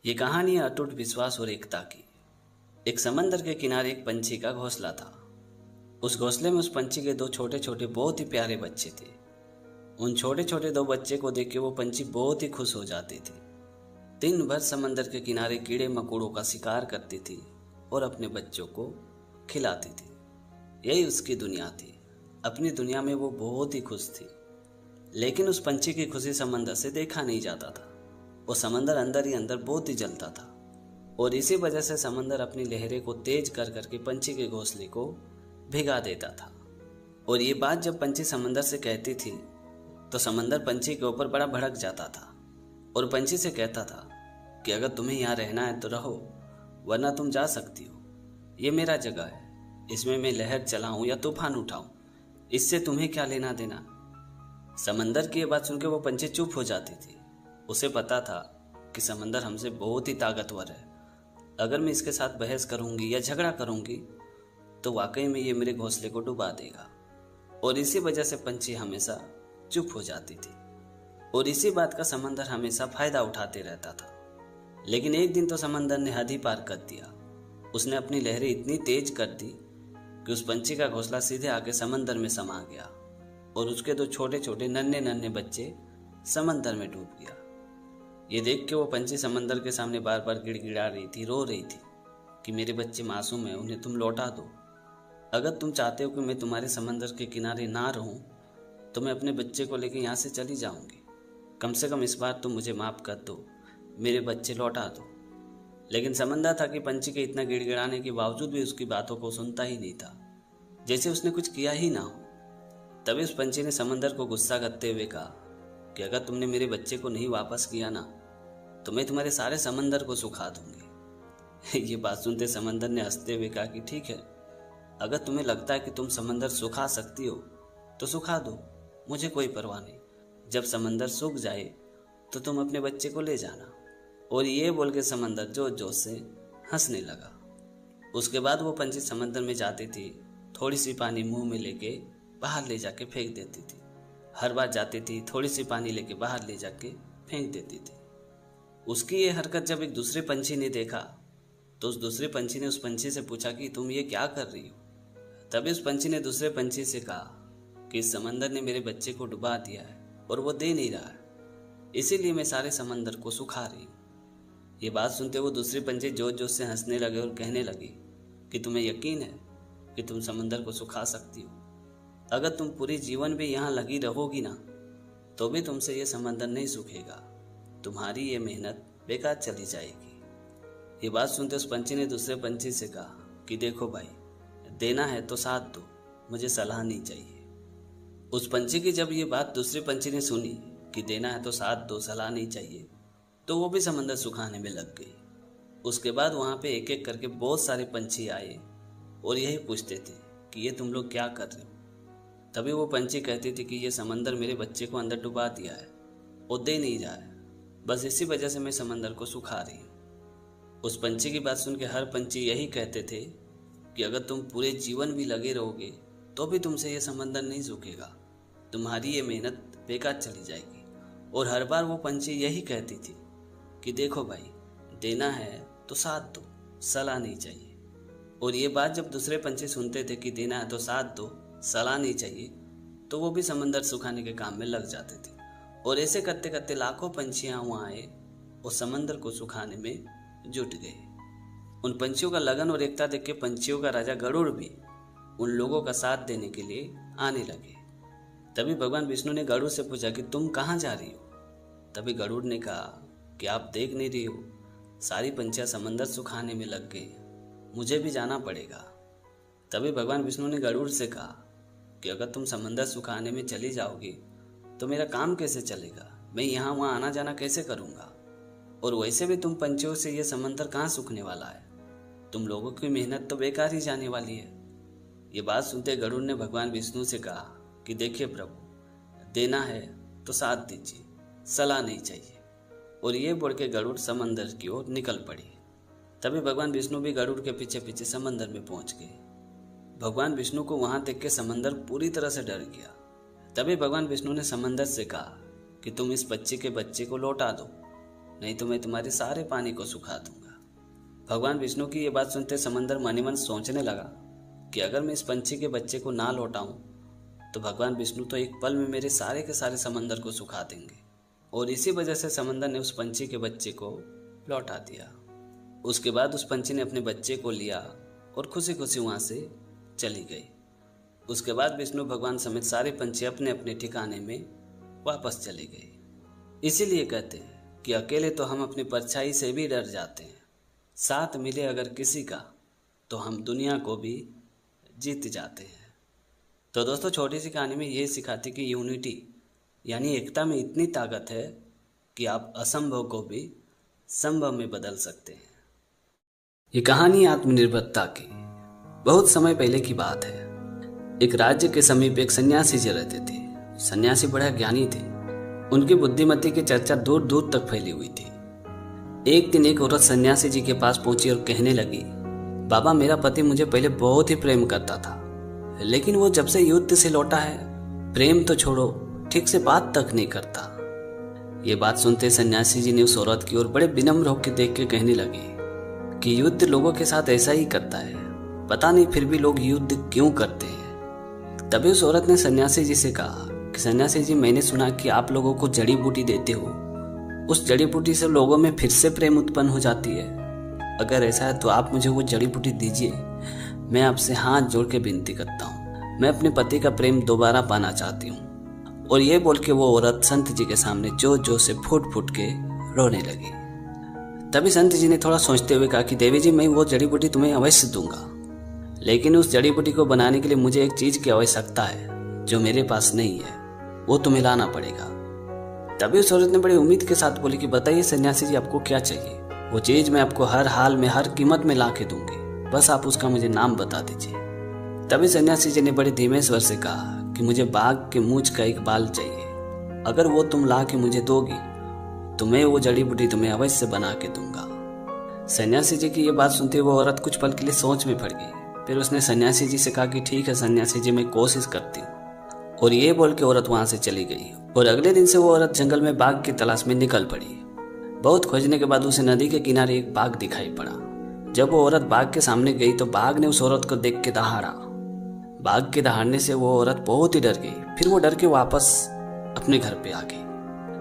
ये कहानी है अटूट विश्वास और एकता की। एक समंदर के किनारे एक पंछी का घोंसला था। उस घोंसले में उस पंछी के दो छोटे छोटे बहुत ही प्यारे बच्चे थे। उन छोटे छोटे दो बच्चे को देख के वो पंछी बहुत ही खुश हो जाती थी। दिन भर समंदर के किनारे कीड़े मकोड़ों का शिकार करती थी और अपने बच्चों को खिलाती थी। यही उसकी दुनिया थी। अपनी दुनिया में वो बहुत ही खुश थी। लेकिन उस पंछी की खुशी समंदर से देखा नहीं जाता था। वो समंदर अंदर ही अंदर बहुत ही जलता था और इसी वजह से समंदर अपनी लहरें को तेज कर करके पंछी के घोंसले को भिगा देता था। और ये बात जब पंछी समंदर से कहती थी तो समंदर पंछी के ऊपर बड़ा भड़क जाता था और पंछी से कहता था कि अगर तुम्हें यहाँ रहना है तो रहो, वरना तुम जा सकती हो। ये मेरा जगह है, इसमें मैं लहर चलाऊं या तूफान उठाऊं, इससे तुम्हें क्या लेना देना। समंदर की ये बात सुनकर वो पंछी चुप हो जाती थी। उसे पता था कि समंदर हमसे बहुत ही ताकतवर है। अगर मैं इसके साथ बहस करूंगी या झगड़ा करूंगी तो वाकई में ये मेरे घोंसले को डुबा देगा। और इसी वजह से पंछी हमेशा चुप हो जाती थी और इसी बात का समंदर हमेशा फायदा उठाते रहता था। लेकिन एक दिन तो समंदर ने हद ही पार कर दिया। उसने अपनी लहरें इतनी तेज कर दी कि उस पंछी का घोंसला सीधे आके समंदर में समा गया और उसके दो छोटे छोटे नन्हे नन्हे बच्चे समंदर में डूब गया। ये देख के वो पंछी समंदर के सामने बार बार गिड़गिड़ा रही थी, रो रही थी कि मेरे बच्चे मासूम हैं, उन्हें तुम लौटा दो। अगर तुम चाहते हो कि मैं तुम्हारे समंदर के किनारे ना रहूं तो मैं अपने बच्चे को लेकर यहाँ से चली जाऊंगी। कम से कम इस बार तुम मुझे माफ़ कर दो, मेरे बच्चे लौटा दो। लेकिन समंदर था कि पंछी के इतना गिड़गिड़ाने के बावजूद भी उसकी बातों को सुनता ही नहीं था, जैसे उसने कुछ किया ही ना हो। तभी उस पंछी ने समंदर को गुस्सा करते हुए कहा कि अगर तुमने मेरे बच्चे को नहीं वापस किया ना तो मैं तुम्हारे सारे समंदर को सुखा दूंगी। ये बात सुनते समंदर ने हंसते हुए कहा कि ठीक है, अगर तुम्हें लगता है कि तुम समंदर सुखा सकती हो तो सुखा दो, मुझे कोई परवाह नहीं। जब समंदर सूख जाए तो तुम अपने बच्चे को ले जाना। और ये बोल के समंदर जोश जोश से हंसने लगा। उसके बाद वो पंछी समंदर में जाती थी, थोड़ी सी पानी मुंह में लेके बाहर ले जाके फेंक देती थी। हर बार जाती थी, थोड़ी सी पानी लेके बाहर ले जाके फेंक देती थी। उसकी ये हरकत जब एक दूसरे पंछी ने देखा तो उस दूसरे पंछी ने उस पंछी से पूछा कि तुम ये क्या कर रही हो। तभी उस पंछी ने दूसरे पंछी से कहा कि इस समंदर ने मेरे बच्चे को डुबा दिया है और वो दे नहीं रहा है, इसीलिए मैं सारे समंदर को सुखा रही हूँ। ये बात सुनते वो दूसरे पंछी जोश जोश से हंसने लगे और कहने लगे कि तुम्हें यकीन है कि तुम समंदर को सुखा सकती हो। अगर तुम पूरे जीवन भी यहाँ लगी रहोगी ना तो भी तुमसे ये समंदर नहीं सूखेगा, तुम्हारी ये मेहनत बेकार चली जाएगी। ये बात सुनते उस पंछी ने दूसरे पंछी से कहा कि देखो भाई, देना है तो साथ दो, मुझे सलाह नहीं चाहिए। उस पंछी की जब ये बात दूसरे पंछी ने सुनी कि देना है तो साथ दो, सलाह नहीं चाहिए, तो वो भी समंदर सुखाने में लग गई। उसके बाद वहाँ पे एक एक करके बहुत सारे पंछी आए और यही पूछते थे कि ये तुम लोग क्या कर रहे हो। तभी वो पंछी कहती थी कि ये समंदर मेरे बच्चे को अंदर डुबा दिया है और दे नहीं रहा है, बस इसी वजह से मैं समंदर को सुखा रही हूँ। उस पंछी की बात सुन के हर पंछी यही कहते थे कि अगर तुम पूरे जीवन भी लगे रहोगे तो भी तुमसे ये समंदर नहीं सूखेगा, तुम्हारी ये मेहनत बेकार चली जाएगी। और हर बार वो पंछी यही कहती थी कि देखो भाई, देना है तो साथ दो, सलाह नहीं चाहिए। और ये बात जब दूसरे पंछी सुनते थे कि देना है तो साथ दो, सलाह नहीं चाहिए, तो वो भी समंदर सुखाने के काम में लग जाते थे। और ऐसे करते करते लाखों पंछियां वहां आए और समंदर को सुखाने में जुट गए। उन पंछियों का लगन और एकता देख के पंछियों का राजा गरुड़ भी उन लोगों का साथ देने के लिए आने लगे। तभी भगवान विष्णु ने गरुड़ से पूछा कि तुम कहाँ जा रही हो। तभी गरुड़ ने कहा कि आप देख नहीं रही हो, सारी पंछियां समंदर सुखाने में लग गई, मुझे भी जाना पड़ेगा। तभी भगवान विष्णु ने गरुड़ से कहा कि अगर तुम समंदर सुखाने में चली जाओगी तो मेरा काम कैसे चलेगा, मैं यहाँ वहाँ आना जाना कैसे करूँगा। और वैसे भी तुम पंछियों से ये समंदर कहाँ सूखने वाला है, तुम लोगों की मेहनत तो बेकार ही जाने वाली है। ये बात सुनते गरुड़ ने भगवान विष्णु से कहा कि देखिए प्रभु, देना है तो साथ दीजिए, सलाह नहीं चाहिए। और ये बोल के गरुड़ समंदर की ओर निकल पड़ी। तभी भगवान विष्णु भी गरुड़ के पीछे पीछे समंदर में पहुंच गए। भगवान विष्णु को वहां देख के समंदर पूरी तरह से डर गया। तभी भगवान विष्णु ने समंदर से कहा कि तुम इस बच्चे के बच्चे को लौटा दो, नहीं तो मैं तुम्हारे सारे पानी को सुखा दूंगा। भगवान विष्णु की ये बात सुनते समंदर मन ही मन सोचने लगा कि अगर मैं इस पंछी के बच्चे को ना लौटाऊं तो भगवान विष्णु तो एक पल में मेरे सारे के सारे समंदर को सुखा देंगे। और इसी वजह से समंदर ने उस पंछी के बच्चे को लौटा दिया। उसके बाद उस पंछी ने अपने बच्चे को लिया और खुशी खुशी वहाँ से चली गई। उसके बाद विष्णु भगवान समेत सारे पंछी अपने अपने ठिकाने में वापस चले गए। इसीलिए कहते हैं कि अकेले तो हम अपनी परछाई से भी डर जाते हैं, साथ मिले अगर किसी का तो हम दुनिया को भी जीत जाते हैं। तो दोस्तों, छोटी सी कहानी में ये सिखाती कि यूनिटी यानी एकता में इतनी ताकत है कि आप असंभव को भी संभव में बदल सकते हैं। ये कहानी आत्मनिर्भरता की बहुत समय पहले की बात है। एक राज्य के समीप एक सन्यासी जी रहते थे। सन्यासी बड़ा ज्ञानी थे। उनकी बुद्धिमती की चर्चा दूर दूर तक फैली हुई थी। एक दिन एक औरत सन्यासी जी के पास पहुंची और कहने लगी, बाबा, मेरा पति मुझे पहले बहुत ही प्रेम करता था, लेकिन वो जब से युद्ध से लौटा है, प्रेम तो छोड़ो, ठीक से बात तक नहीं करता। ये बात सुनते सन्यासी जी ने उस औरत की ओर बड़े विनम्र होकर देख के कहने लगे कि युद्ध लोगों के साथ ऐसा ही करता है, पता नहीं फिर भी लोग युद्ध क्यों करते हैं। तभी उस औरत ने सन्यासी जी से कहा कि सन्यासी जी, मैंने सुना कि आप लोगों को जड़ी बूटी देते हो, उस जड़ी बूटी से लोगों में फिर से प्रेम उत्पन्न हो जाती है। अगर ऐसा है तो आप मुझे वो जड़ी बूटी दीजिए। मैं आपसे हाथ जोड़ के विनती करता हूँ, मैं अपने पति का प्रेम दोबारा पाना चाहती हूँ। और ये बोल के वो औरत संत जी के सामने जोर जोर से फूट फूट के रोने लगी। तभी संत जी ने थोड़ा सोचते हुए कहा कि देवी जी, मैं वो जड़ी बूटी तुम्हें अवश्य दूंगा, लेकिन उस जड़ी बूटी को बनाने के लिए मुझे एक चीज की आवश्यकता है जो मेरे पास नहीं है, वो तुम्हें लाना पड़ेगा। तभी उस औरत ने बड़ी उम्मीद के साथ बोली कि बताइए सन्यासी जी, आपको क्या चाहिए? वो चीज मैं आपको हर हाल में हर कीमत में ला के दूंगी, बस आप उसका मुझे नाम बता दीजिए। तभी सन्यासी जी ने बड़े धीमे स्वर से कहा कि मुझे बाघ के मूंछ का एक बाल चाहिए। अगर वो तुम ला के मुझे दोगी तो मैं वो जड़ी बूटी तुम्हें अवश्य बना के दूंगा। सन्यासी जी की ये बात सुनते वो औरत कुछ पल के लिए सोच में पड़ गई। फिर उसने सन्यासी जी से कहा कि ठीक है सन्यासी जी, मैं कोशिश करती हूँ। और ये बोल के औरत वहां से चली गई। और अगले दिन से वो औरत जंगल में बाघ की तलाश में निकल पड़ी। बहुत खोजने के बाद उसे नदी के किनारे एक बाघ दिखाई पड़ा। जब वो औरत बाघ के सामने गई तो बाघ ने उस औरत को देख के दहाड़ा। बाघ के दहाड़ने से वो औरत बहुत ही डर गई। फिर वो डर के वापस अपने घर पे आ गई।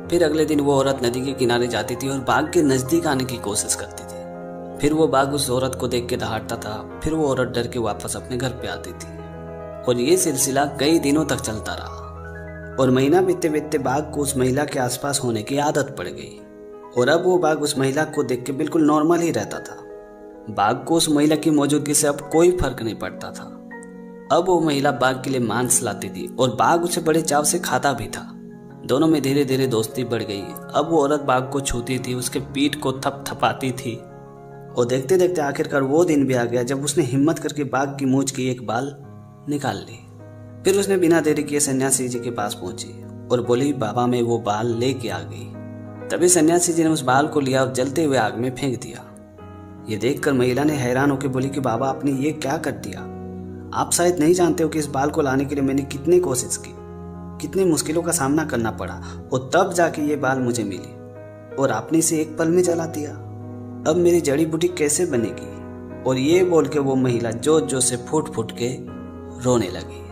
फिर अगले दिन वो औरत नदी के किनारे जाती थी और बाघ के नजदीक आने की कोशिश करती थी। फिर वो बाघ उस औरत को देख के दहाड़ता था। फिर वो औरत डर के वापस अपने घर पे आती थी। और ये सिलसिला कई दिनों तक चलता रहा। और महीना बीतते बीतते बाघ को उस महिला के आसपास होने की आदत पड़ गई। और अब वो बाघ उस महिला को देख के बिल्कुल नॉर्मल ही रहता था। बाघ को उस महिला की मौजूदगी से अब कोई फर्क नहीं पड़ता था। अब वो महिला बाघ के लिए मांस लाती थी और बाघ उसे बड़े चाव से खाता भी था। दोनों में धीरे धीरे दोस्ती बढ़ गई। अब वो औरत बाघ को छूती थी, उसके पीठ को थपथपाती थी। और देखते देखते आखिरकार वो दिन भी आ गया जब उसने हिम्मत करके बाघ की मूंछ की एक बाल निकाल ली। फिर उसने बिना देरी किए सन्यासी जी के पास पहुंची और बोली, बाबा, मैं वो बाल लेके आ गई। तभी सन्यासी जी ने उस बाल को लिया और जलते हुए आग में फेंक दिया। ये देखकर महिला ने हैरान होकर बोली कि बाबा, आपने ये क्या कर दिया? आप शायद नहीं जानते हो कि इस बाल को लाने के लिए मैंने कितनी कोशिश की, कितनी मुश्किलों का सामना करना पड़ा, और तब जाके ये बाल मुझे मिली, और आपने इसे एक पल में जला दिया। अब मेरी जड़ी बूटी कैसे बनेगी? और ये बोल के वो महिला जोर जोर से फूट फूट के रोने लगी।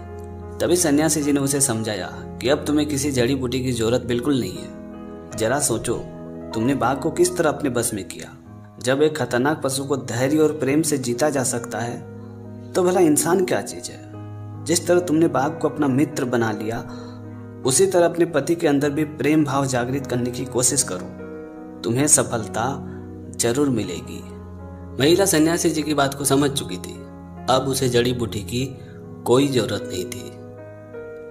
तभी सन्यासी जी ने उसे समझाया कि अब तुम्हें किसी जड़ी बूटी की जरूरत बिल्कुल नहीं है। जरा सोचो, तुमने बाघ को किस तरह अपने बस में किया। जब एक खतरनाक पशु को धैर्य और प्रेम से जीता जा सकता है तो भला इंसान क्या चीज है। जिस तरह तुमने बाघ को अपना मित्र बना लिया, उसी तरह अपने पति के अंदर भी प्रेम भाव जागृत करने की कोशिश करो, तुम्हें सफलता जरूर मिलेगी। महिला सन्यासी जी की बात को समझ चुकी थी। अब उसे जड़ी बूटी की कोई जरूरत नहीं थी।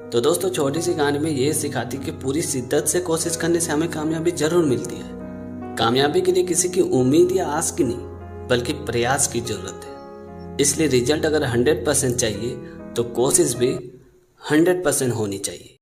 तो दोस्तों, छोटी सी कहानी में ये सिखाती कि पूरी शिद्दत से कोशिश करने से हमें कामयाबी जरूर मिलती है। कामयाबी के लिए किसी की उम्मीद या आस की नहीं, बल्कि प्रयास की जरूरत है। इसलिए रिजल्ट अगर 100% चाहिए तो कोशिश भी 100% होनी चाहिए।